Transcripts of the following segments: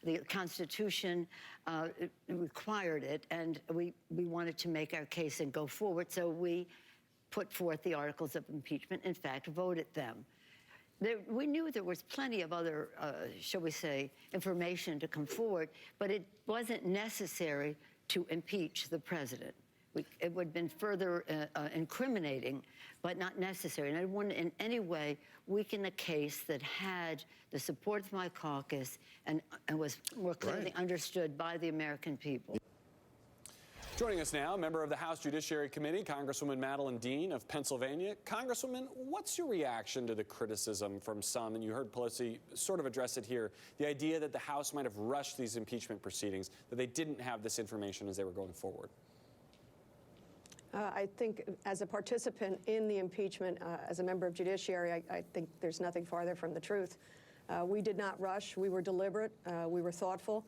the Constitution required it, and we wanted to make our case and go forward, so we put forth the articles of impeachment, in fact, voted them. We knew there was plenty of other, shall we say, information to come forward, but it wasn't necessary to impeach the president. It would have been further incriminating, but not necessary. And I wouldn't in any way weaken a case that had the support of my caucus and was more clearly understood by the American people. Joining us now, a member of the House Judiciary Committee, Congresswoman Madeline Dean of Pennsylvania. Congresswoman, what's your reaction to the criticism from some, and you heard Pelosi sort of address it here, the idea that the House might have rushed these impeachment proceedings, that they didn't have this information as they were going forward? I think as a participant in the impeachment, as a member of Judiciary, I think there's nothing farther from the truth. We did not rush. We were deliberate. We were thoughtful.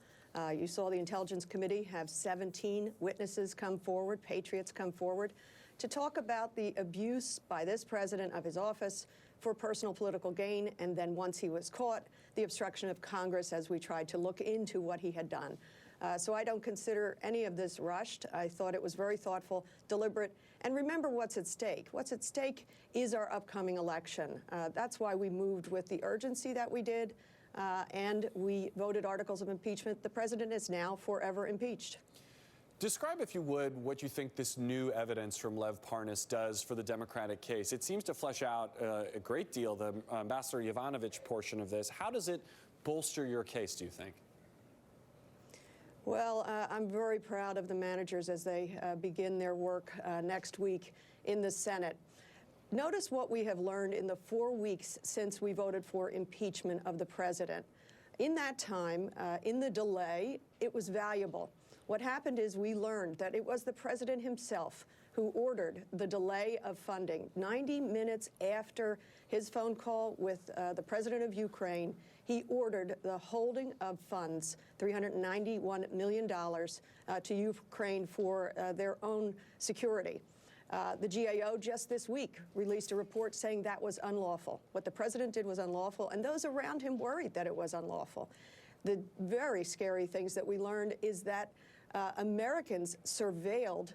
You saw the Intelligence Committee have 17 witnesses come forward, patriots come forward, to talk about the abuse by this president of his office for personal political gain, and then once he was caught, the obstruction of Congress as we tried to look into what he had done. So I don't consider any of this rushed. I thought it was very thoughtful, deliberate, and remember what's at stake. What's at stake is our upcoming election. That's why we moved with the urgency that we did, and we voted articles of impeachment. The president is now forever impeached. Describe, if you would, what you think this new evidence from Lev Parnas does for the Democratic case. It seems to flesh out a great deal, the Ambassador Yovanovitch portion of this. How does it bolster your case, do you think? Well, I'm very proud of the managers as they begin their work next week in the Senate. Notice what we have learned in the 4 weeks since we voted for impeachment of the president. In that time, in the delay, it was valuable. What happened is we learned that it was the president himself who ordered the delay of funding. 90 minutes after his phone call with the president of Ukraine, he ordered the holding of funds, $391 million, to Ukraine for their own security. The GAO just this week released a report saying that was unlawful. What the president did was unlawful, and those around him worried that it was unlawful. The very scary things that we learned is that Americans surveilled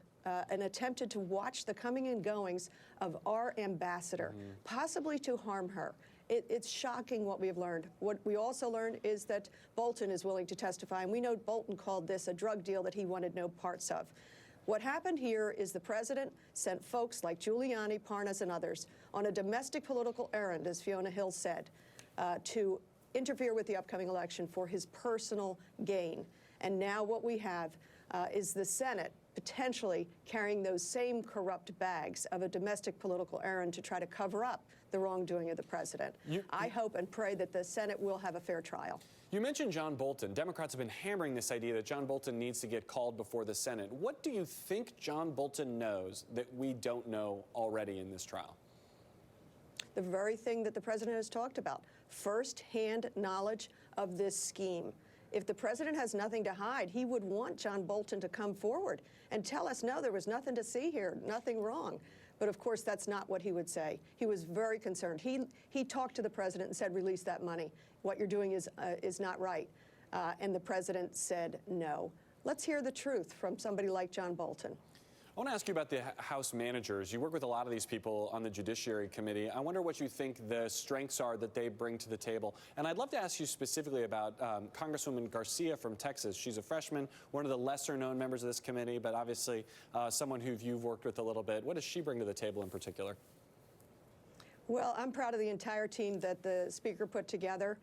and attempted to watch the coming and goings of our ambassador, possibly to harm her. It's shocking what we have learned. What we also learned is that Bolton is willing to testify, and we know Bolton called this a drug deal that he wanted no parts of. What happened here is the president sent folks like Giuliani, Parnas, and others on a domestic political errand, as Fiona Hill said, to interfere with the upcoming election for his personal gain. And now what we have is the Senate potentially carrying those same corrupt bags of a domestic political errand to try to cover up the wrongdoing of the president. I hope and pray that the Senate will have a fair trial. You mentioned John Bolton. Democrats have been hammering this idea that John Bolton needs to get called before the Senate. What do you think John Bolton knows that we don't know already in this trial? The very thing that the president has talked about, first-hand knowledge of this scheme. If the president has nothing to hide, he would want John Bolton to come forward and tell us, no, there was nothing to see here, nothing wrong. But of course, that's not what he would say. He was very concerned. He talked to the president and said, release that money. What you're doing is not right. And the president said no. Let's hear the truth from somebody like John Bolton. I want to ask you about the House managers. You work with a lot of these people on the Judiciary Committee. I wonder what you think the strengths are that they bring to the table. And I'd love to ask you specifically about Congresswoman Garcia from Texas. She's a freshman, one of the lesser-known members of this committee, but obviously someone who you've worked with a little bit. What does she bring to the table in particular? Well, I'm proud of the entire team that the Speaker put together.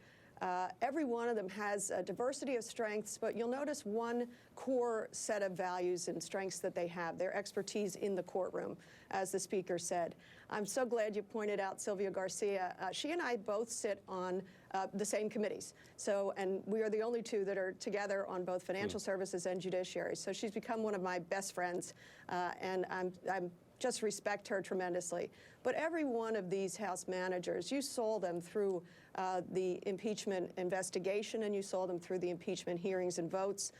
Every one of them has a diversity of strengths, but you'll notice one core set of values and strengths that they have, their expertise in the courtroom, as the Speaker said. I'm so glad you pointed out Sylvia Garcia. She and I both sit on the same committees. And we are the only two that are together on both financial services and judiciary. So she's become one of my best friends, and I'm just respect her tremendously. But every one of these House managers, you saw them through the impeachment investigation, and you saw them through the impeachment hearings and votes.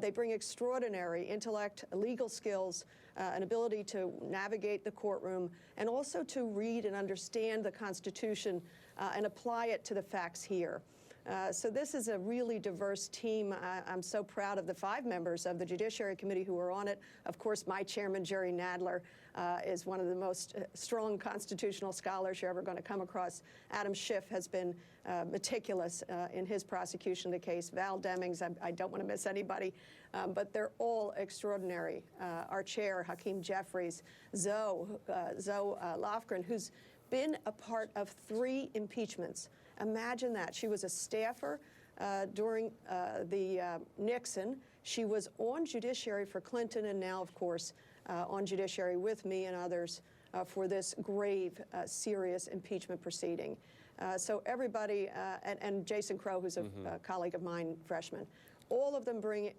They bring extraordinary intellect, legal skills, an ability to navigate the courtroom, and also to read and understand the Constitution and apply it to the facts here. So this is a really diverse team. I'm so proud of the 5 members of the Judiciary Committee who are on it. Of course, my chairman, Jerry Nadler, is one of the most strong constitutional scholars you're ever going to come across. Adam Schiff has been meticulous in his prosecution of the case. Val Demings, I don't want to miss anybody, but they're all extraordinary. Our chair, Hakeem Jeffries, Zoe Lofgren, who's been a part of 3 impeachments. Imagine that. She was a staffer during the Nixon. She was on Judiciary for Clinton, and now, of course, on Judiciary with me and others for this grave, serious impeachment proceeding. So everybody, and Jason Crow, who's a colleague of mine, freshman, all of them bring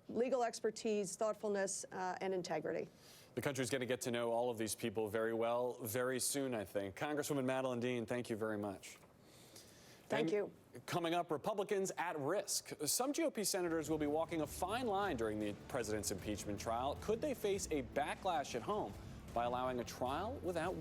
legal expertise, thoughtfulness, and integrity. The country's going to get to know all of these people very well very soon, I think. Congresswoman Madeleine Dean, thank you very much. Thank you. Coming up, Republicans at risk. Some GOP senators will be walking a fine line during the president's impeachment trial. Could they face a backlash at home by allowing a trial without